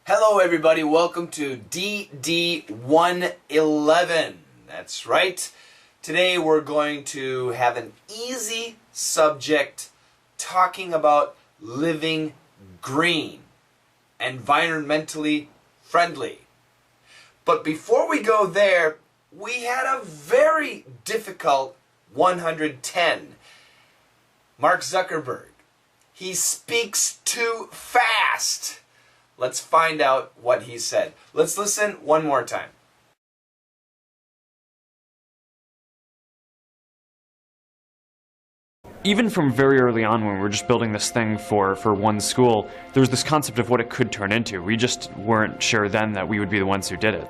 Hello everybody, welcome to DD 111. That's right. Today we're going to have an easy subject talking about living green, environmentally friendly. But before we go there, we had a very difficult 110. Mark Zuckerberg. He speaks too fast. Let's find out what he said. Let's listen one more time. Even from very early on when we were just building this thing for one school, there was this concept of what it could turn into. We just weren't sure then that we would be the ones who did it.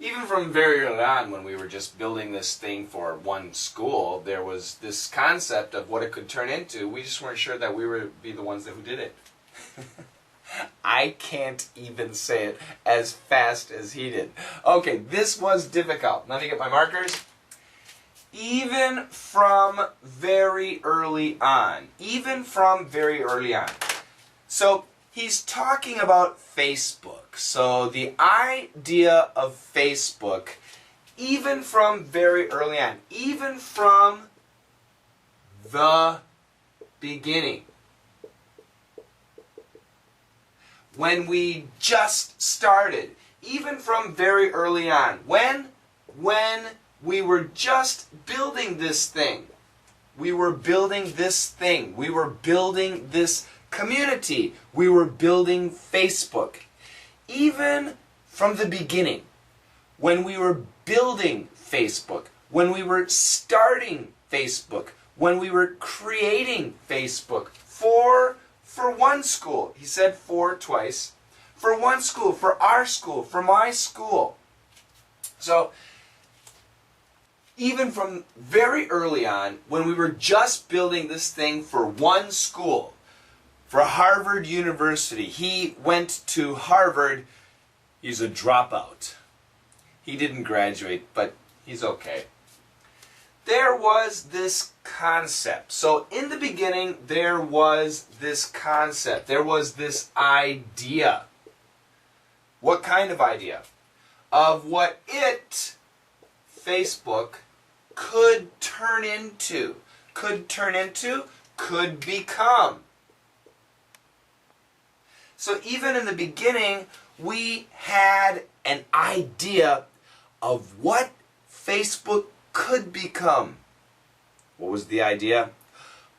Even from very early on when we were just building this thing for one school, there was this concept of what it could turn into. We just weren't sure that we would be the ones who did it. I can't even say it as fast as he did. Okay, this was difficult. Let me get my markers. Even from very early on. So he's talking about Facebook. So the idea of Facebook, even from very early on, even from the beginning, when we just started, even from very early on, when we were just building this thing, we were building this community, we were building Facebook. Even from the beginning, when we were building Facebook, when we were starting Facebook, when we were creating Facebook for one school, he said for twice, for one school, for our school, for my school. So, even from very early on, when we were just building this thing for one school, for Harvard University. He went to Harvard. He's a dropout. He didn't graduate, but he's okay. There was this concept. So in the beginning, there was this concept. There was this idea. What kind of idea? Of what Facebook, could turn into, could become. So even in the beginning, we had an idea of what Facebook could become. What was the idea?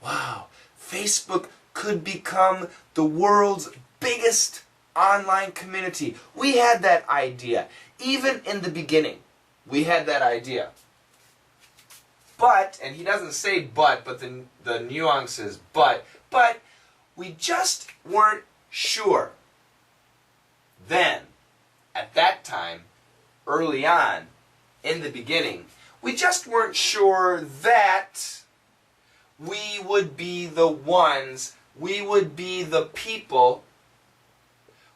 Wow, Facebook could become the world's biggest online community. We had that idea. Even in the beginning, we had that idea. But, and he doesn't say but the nuance is but we just weren't sure. Then, at that time, early on, in the beginning, we just weren't sure that we would be the ones, we would be the people,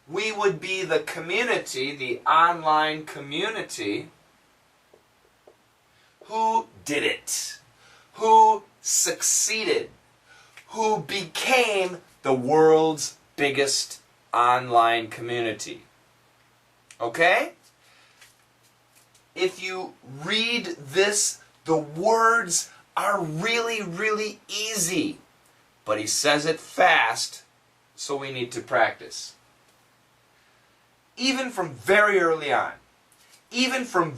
we would be the community, the online community, who did it, who succeeded, who became the world's biggest online community. Okay? If you read this, the words are really, really easy. But he says it fast, so we need to practice. Even from very early on, even from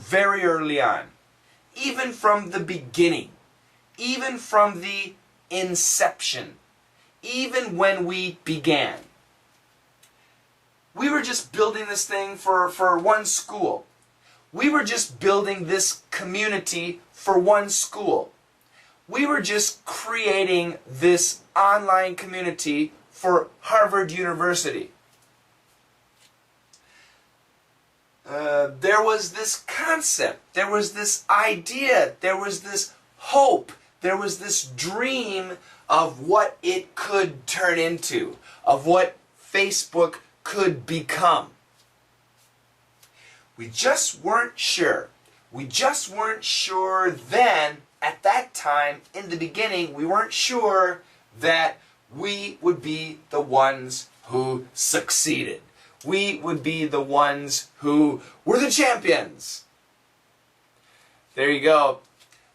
the beginning, even from the inception, even when we began, we were just building this thing for one school. We were just building this community for one school. We were just creating this online community for Harvard University. There was this concept, there was this idea, there was this hope, there was this dream of what it could turn into, of what Facebook could become. We just weren't sure. We just weren't sure then, at that time, in the beginning, we weren't sure that we would be the ones who succeeded. We would be the ones who were the champions. There you go.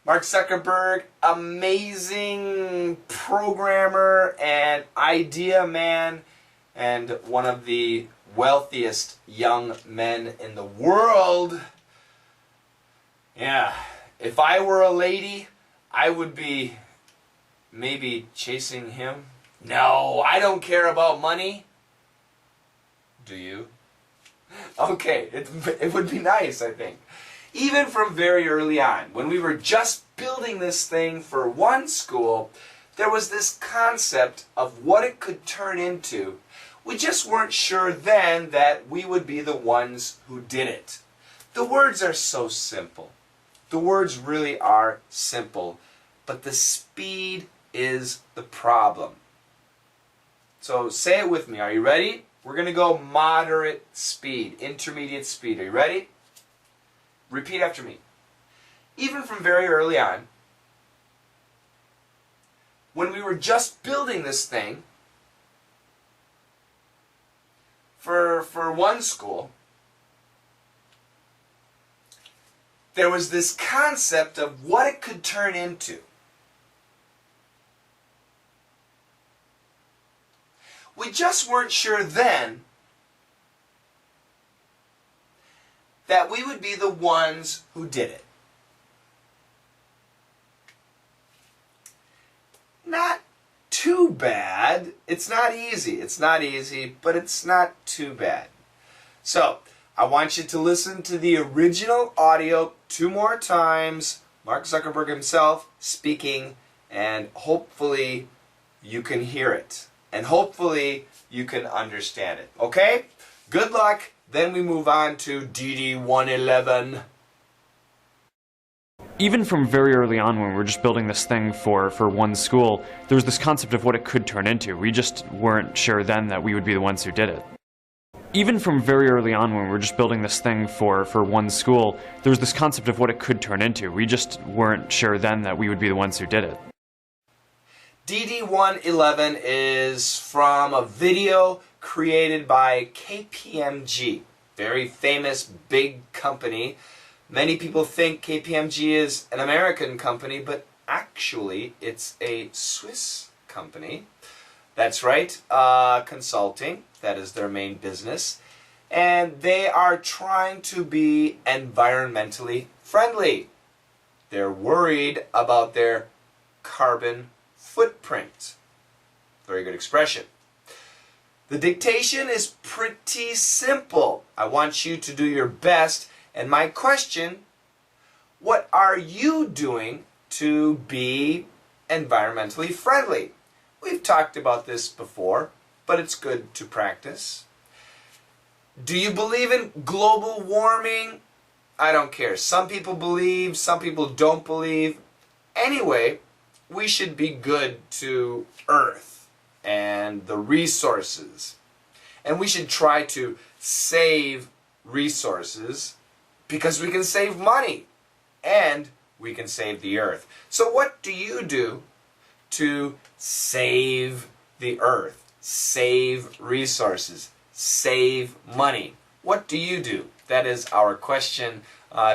Mark Zuckerberg, amazing programmer and idea man, and one of the wealthiest young men in the world. Yeah, if I were a lady, I would be maybe chasing him. No, I don't care about money. Do you? Okay, it would be nice, I think. Even from very early on, when we were just building this thing for one school, there was this concept of what it could turn into. We just weren't sure then that we would be the ones who did it. The words are so simple. The words really are simple, but the speed is the problem. So say it with me. Are you ready? We're going to go moderate speed, intermediate speed. Are you ready? Repeat after me. Even from very early on, when we were just building this thing for one school, there was this concept of what it could turn into. We just weren't sure then that we would be the ones who did it. Not too bad. It's not easy. It's not easy, but it's not too bad. So, I want you to listen to the original audio 2 more times. Mark Zuckerberg himself speaking, and hopefully you can hear it. And hopefully you can understand it. Okay? Good luck. Then we move on to DD111. Even from very early on when we were just building this thing for one school, there was this concept of what it could turn into. We just weren't sure then that we would be the ones who did it. Even from very early on when we were just building this thing for one school, there was this concept of what it could turn into. We just weren't sure then that we would be the ones who did it. DD111 is from a video created by KPMG, very famous big company. Many people think KPMG is an American company, but actually it's a Swiss company. That's right, consulting, that is their main business. And they are trying to be environmentally friendly. They're worried about their carbon footprint. Very good expression. The dictation is pretty simple. I want you to do your best. And my question, what are you doing to be environmentally friendly? We've talked about this before, but it's good to practice. Do you believe in global warming? I don't care. Some people believe, some people don't believe. Anyway, we should be good to Earth and the resources. And we should try to save resources because we can save money and we can save the Earth. So what do you do to save the Earth, save resources, save money? What do you do? That is our question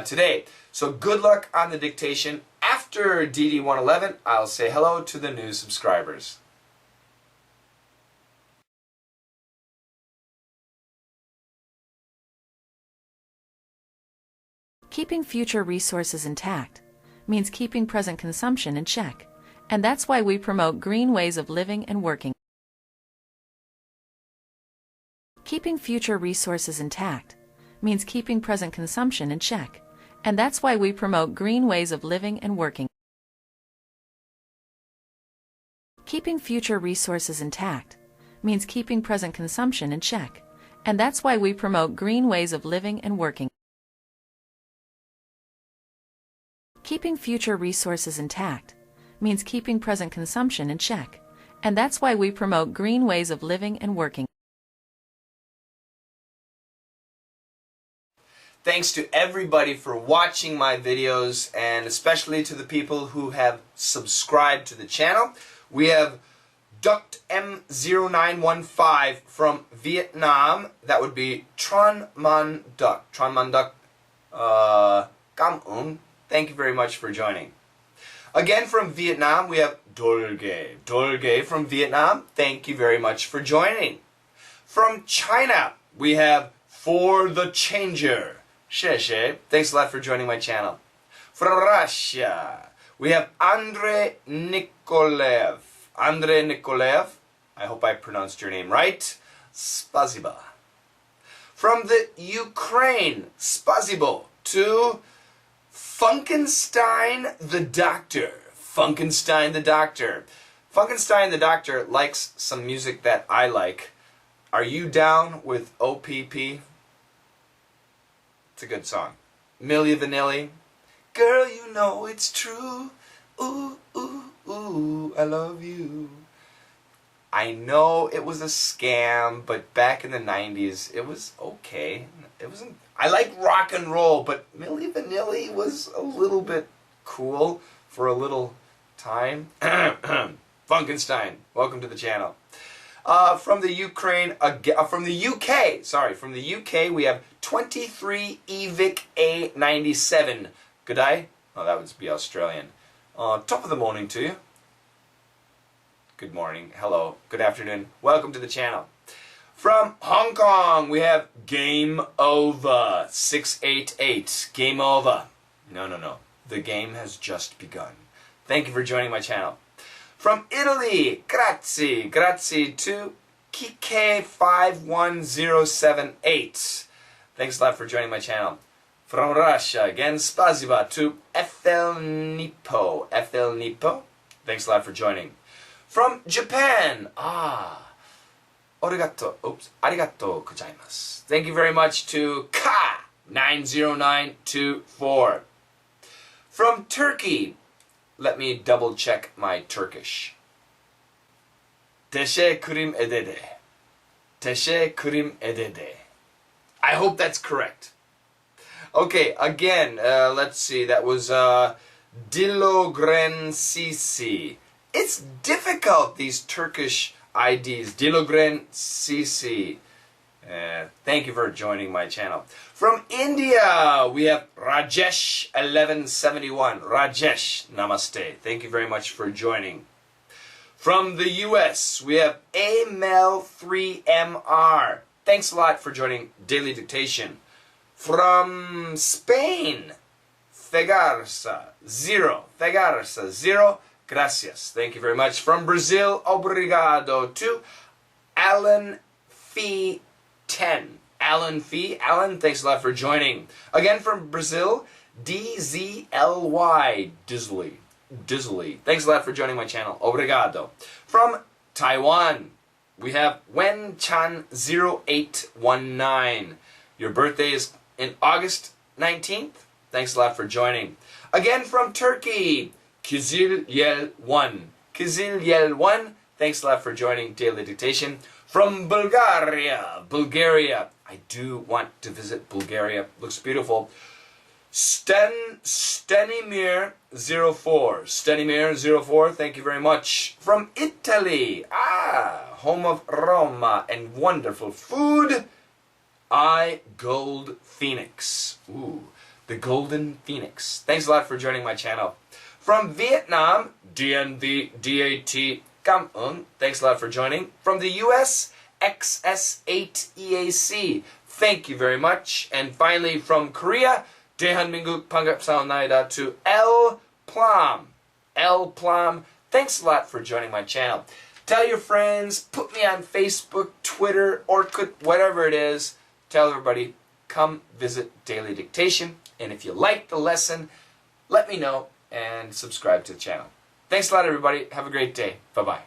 today. So good luck on the dictation. After DD111, I'll say hello to the new subscribers. Keeping future resources intact means keeping present consumption in check, and that's why we promote green ways of living and working. Keeping future resources intact means keeping present consumption in check, and that's why we promote green ways of living and working. Keeping future resources intact means keeping present consumption in check, and that's why we promote green ways of living and working. Keeping future resources intact means keeping present consumption in check, and that's why we promote green ways of living and working. Thanks to everybody for watching my videos, and especially to the people who have subscribed to the channel. We have Duct M0915 from Vietnam. That would be Tron Man Duc. Tron Man Duc. Cảm ơn. Thank you very much for joining. Again from Vietnam, we have Dolge. Dolge from Vietnam. Thank you very much for joining. From China, we have For the Changer. 谢谢. Thanks a lot for joining my channel. From Russia, we have Andrei Nikolev. Andrei Nikolev. I hope I pronounced your name right. Spasiba. From the Ukraine, Spasibo to Funkenstein the Doctor. Funkenstein the Doctor. Funkenstein the Doctor likes some music that I like. Are you down with OPP? It's a good song. Milli Vanilli. Girl, you know it's true. Ooh, ooh, ooh, I love you. I know it was a scam, but back in the 90s, it was okay. It wasn't. I like rock and roll, but Milli Vanilli was a little bit cool for a little time. Funkenstein, welcome to the channel. From the Ukraine, from the UK, sorry, from the UK, we have 23 Evic A97. Good day? Oh, that would be Australian. Top of the morning to you. Good morning, hello, good afternoon. Welcome to the channel. From Hong Kong, we have Game Over 688. Game over. No. The game has just begun. Thank you for joining my channel. From Italy, grazie. Grazie to Kike51078. Thanks a lot for joining my channel. From Russia, again, spasiba to Ethel Nipo. Ethel Nipo. Thanks a lot for joining. From Japan, arigato, arigato gozaimasu. Thank you very much to Ka90924. From Turkey, let me double check my Turkish. Teşekkür ederim. Teşekkür ederim. I hope that's correct. Okay, again, let's see, that was Dilogren Sisi. It's difficult, these Turkish IDs. Dilogren Sisi. Thank you for joining my channel. From India, we have Rajesh1171. Rajesh, namaste. Thank you very much for joining. From the US, we have Amel3MR. Thanks a lot for joining Daily Dictation. From Spain, Fegarsa 0. Fegarsa 0. Gracias. Thank you very much. From Brazil, obrigado to Alan Fee 10. Alan Fee. Alan, thanks a lot for joining. Again from Brazil, DZLY. Dizzly. Dizzly. Thanks a lot for joining my channel. Obrigado. From Taiwan, we have Wenchan0819. Your birthday is in August 19th. Thanks a lot for joining. Again from Turkey, Kizil Yel 1. Kizil Yel 1. Thanks a lot for joining Daily Dictation. From Bulgaria. Bulgaria. I do want to visit Bulgaria. Looks beautiful. Stenimir 04. Stenimir 04. Thank you very much. From Italy. Home of Roma and wonderful food. Gold Phoenix. Ooh, the Golden Phoenix. Thanks a lot for joining my channel. From Vietnam, DNV DAT Cảm ơn. Thanks a lot for joining. From the US, XS8EAC. Thank you very much. And finally from Korea, 대한민국 반갑사옵나이다 to L Plum. L Plum. Thanks a lot for joining my channel. Tell your friends, put me on Facebook, Twitter, Orkut, whatever it is. Tell everybody, come visit Daily Dictation. And if you like the lesson, let me know and subscribe to the channel. Thanks a lot, everybody. Have a great day. Bye-bye.